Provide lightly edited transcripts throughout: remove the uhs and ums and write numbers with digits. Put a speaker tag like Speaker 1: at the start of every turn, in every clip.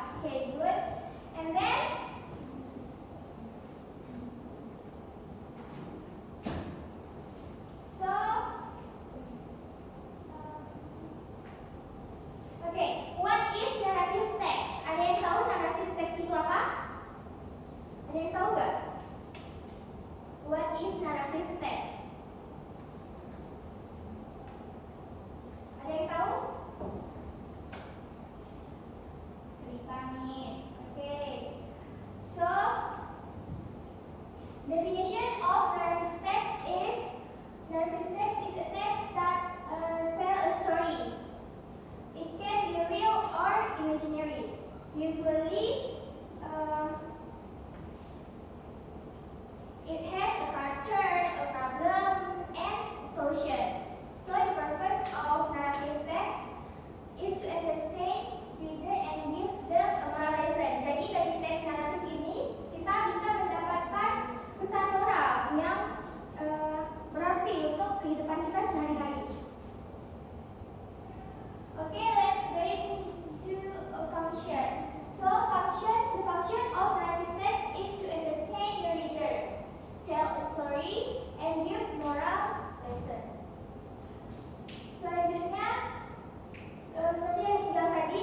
Speaker 1: Okay, good. And then okay, what is narrative text? Ada yang tahu narrative text itu apa? Ada yang tahu nggak? What is narrative text? Ada yang tahu? Cerita, Miss. Okay. So, definition of narrative text is a text that tell a story. It can be real or imaginary. Usually, it has a character, a problem, and solution. So the purpose of narrative text is to entertain reader and give them a moral lesson. Jadi dari teks naratif ini kita bisa mendapatkan pesan moral yang berarti untuk kehidupan kita sehari-hari. Okay, let's go into a function. So the function of narrative text is to entertain the reader, tell a story, and give moral lesson. Selanjutnya, seperti yang sudah tadi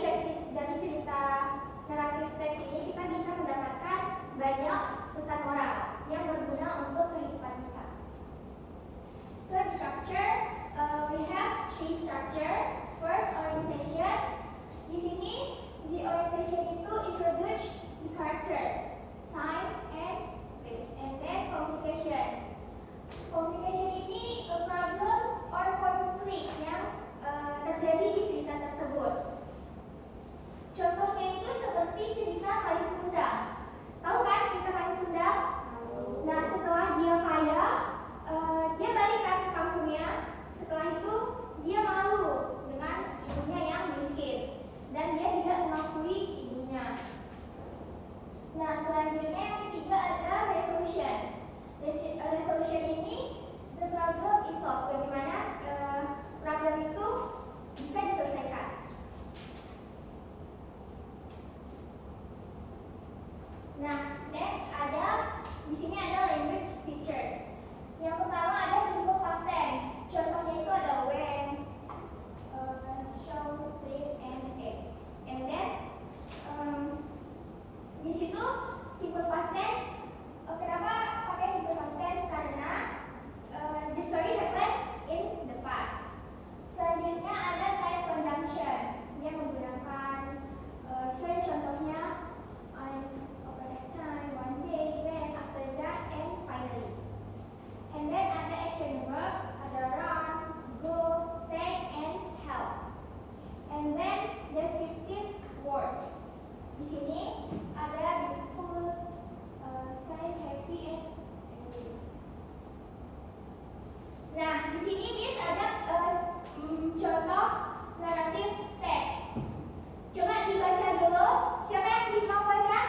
Speaker 1: dari cerita naratif teks ini kita bisa mendapatkan banyak pesan moral yang berguna untuk kehidupan kita. So the structure, we have three structure. First, orientation. Di sini di orientation itu introduce the character, time, and place, and then communication. Communication ini a problem or conflict yang terjadi di cerita tersebut. Contohnya itu seperti cerita Kaleng Kundang. Tahu kan cerita Kaleng Kundang? Nah, setelah dia kaya, dia balikkan ke kampungnya. Setelah itu dia malu dengan ibunya yang miskin dan dia tidak mengakui ibunya. Nah, selanjutnya yang ketiga adalah resolution. Resolution ini the problem is solved. Bagaimana problem itu bisa diselesaikan. Nah, next di sini ada language features. Yang pertama ada simple past tense. Contohnya itu ada when, shall, said, and ate. And then di situ simple past tense. Kenapa pakai simple past tense? Karena the story happened in the past. Selanjutnya ada time conjunction. Dia menggunakan contohnya over that time, one day, then, after that, and finally. And then ada action verb, ada run, go, take, and help. And then descriptive word. Di sini ada beautiful, kind, happy, and angry. Nah, di sini Miss ada contoh naratif teks. Coba dibaca dulu. Siapa yang mau baca?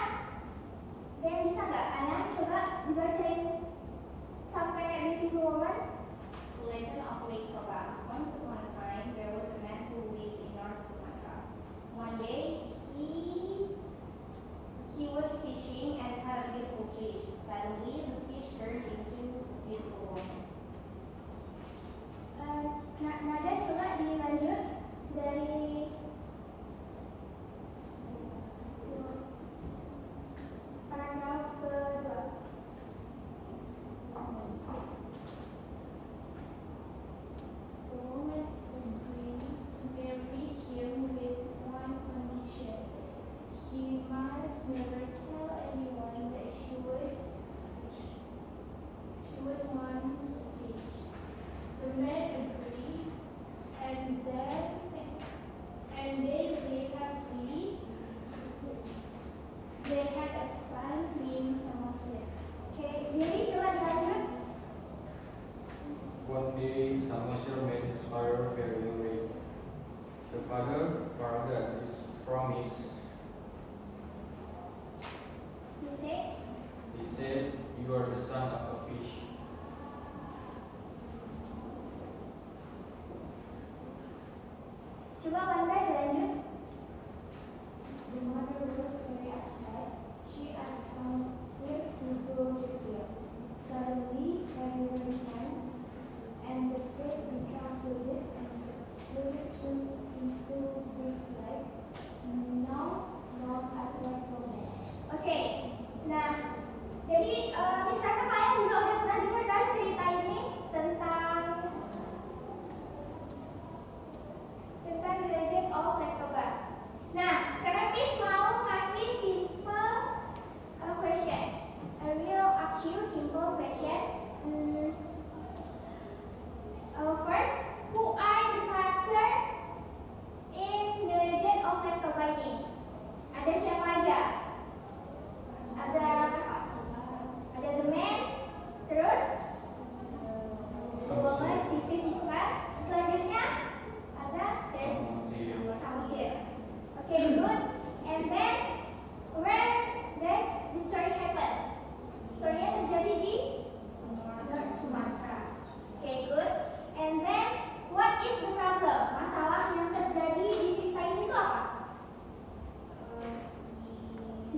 Speaker 1: Ada yang bisa nggak? Ana, coba dibacain sampai beautiful woman.
Speaker 2: The Legend of Lake Toba. Once upon a time, there was a man who lived in North Sumatra. One day, he was fishing and caught a beautiful fish. Suddenly, the fish turned into a beautiful woman.
Speaker 1: Nada, coba dilanjut dari paragraf kedua.
Speaker 3: The woman agreed to marry him with one condition.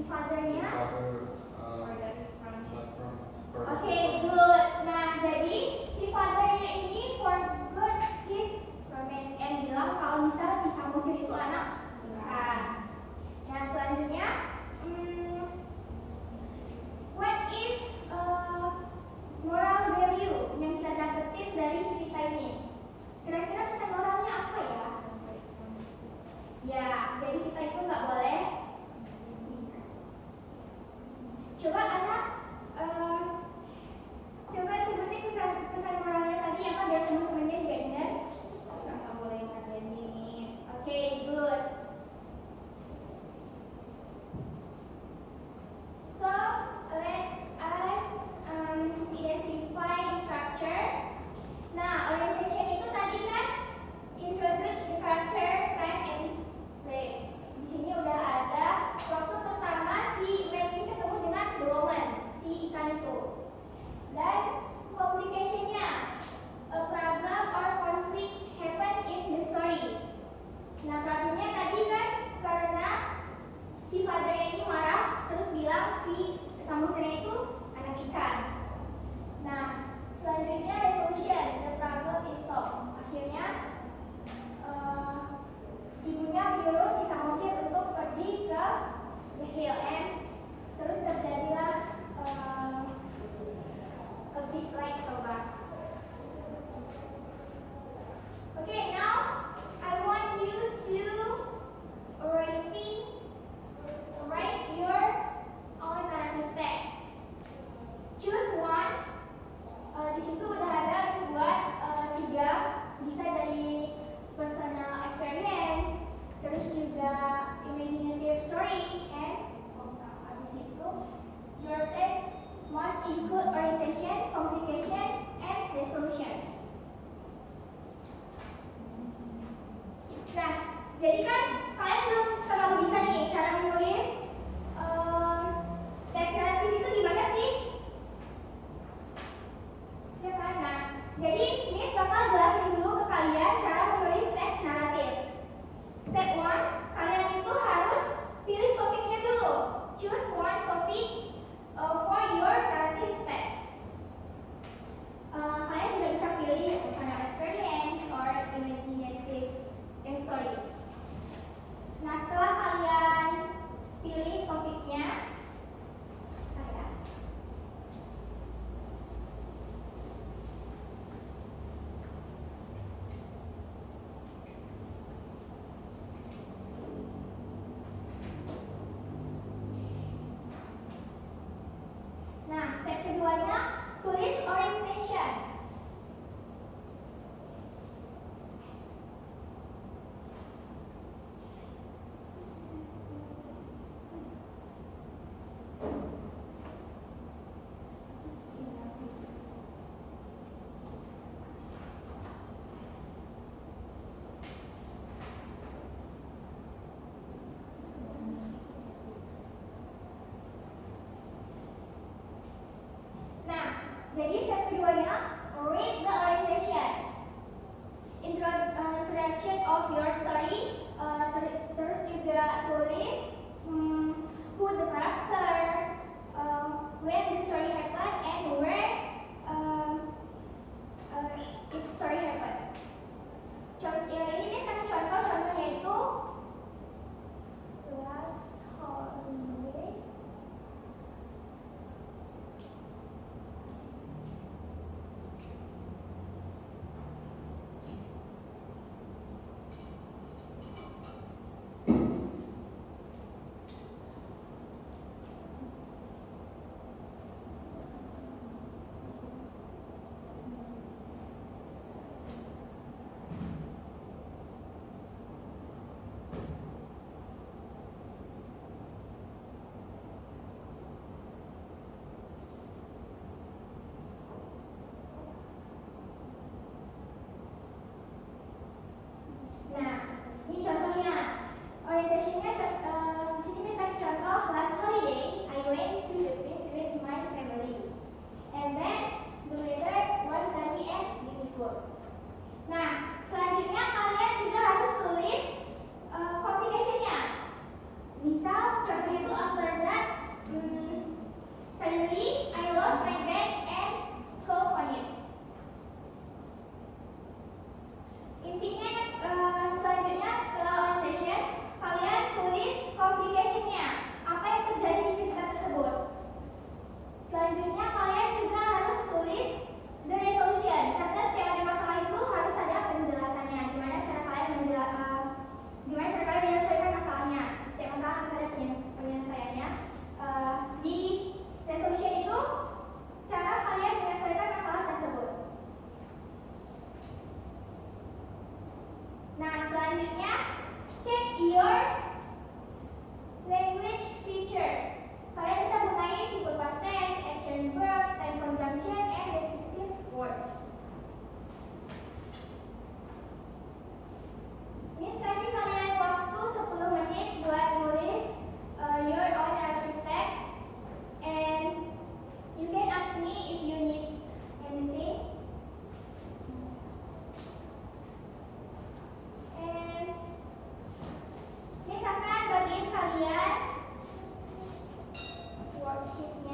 Speaker 1: si fathernya.
Speaker 2: Or that is from his.
Speaker 1: Oke, good. Nah, jadi si fathernya ini forgot his promise and bilang kalau misal si Samosir itu anak ikan. Nah, selanjutnya, what is moral value yang kita dapetin dari cerita ini? Kira-kira pesan moralnya apa ya? Ya, jadi kita itu nggak boleh. Coba anak, coba sebutin pesan moralnya tadi apa biar teman-temannya juga ingat.
Speaker 2: Nggak boleh ngatain Miss.
Speaker 1: Oke, good. So let us identify the structure. Nah, orientation itu tadi kan introduce the character, time, and place. Di sini udah ada waktu pertama si man ini ketemu dengan the woman, si ikan itu. Dan complication-nya, a problem or conflict happen in the story. Nah, problemnya tadi kan karena si fathernya ini marah terus bilang si Samosirnya itu anak ikan. Nah, selanjutnya resolution, the problem is solved. Akhirnya ibunya menyuruh si Samosir untuk pergi ke the hill and terus terjadilah a big light tobak. Okay, now I want you to write your own narrative text. Choose one. Di situ udah ada buat 3, bisa dari personal experience, terus juga imaginative story, and abis itu your text must include orientation, complication, and resolution. Nah, jadi kan kalian belum terlalu bisa nih cara menulis teks naratif itu gimana sih? Ya kan? Nah, jadi Miss bakal jelasin dulu ke kalian cara menulis teks naratif. Step 1, kalian itu harus pilih topiknya dulu. Choose one topic for your narrative text. Kalian juga bisa pilih personal experience or imaginative story. Nah, setelah kalian pilih topiknya, nah, step keduanya tulis orientation. Nah, jadi step keduanya read the orientation, introduction of your story, terus juga tulis who the character, when the story happen, and where its story happen. Ini Miss kasih contohnya itu last holiday. Nah, ini contohnya. Orientationnya di sini Miss kasih contoh. Last holiday, I went to the beach with my family, and then the weather was sunny and beautiful. Nah, selanjutnya kalian juga harus tulis complication-nya. Misal contohnya itu after that lihat worksheetnya.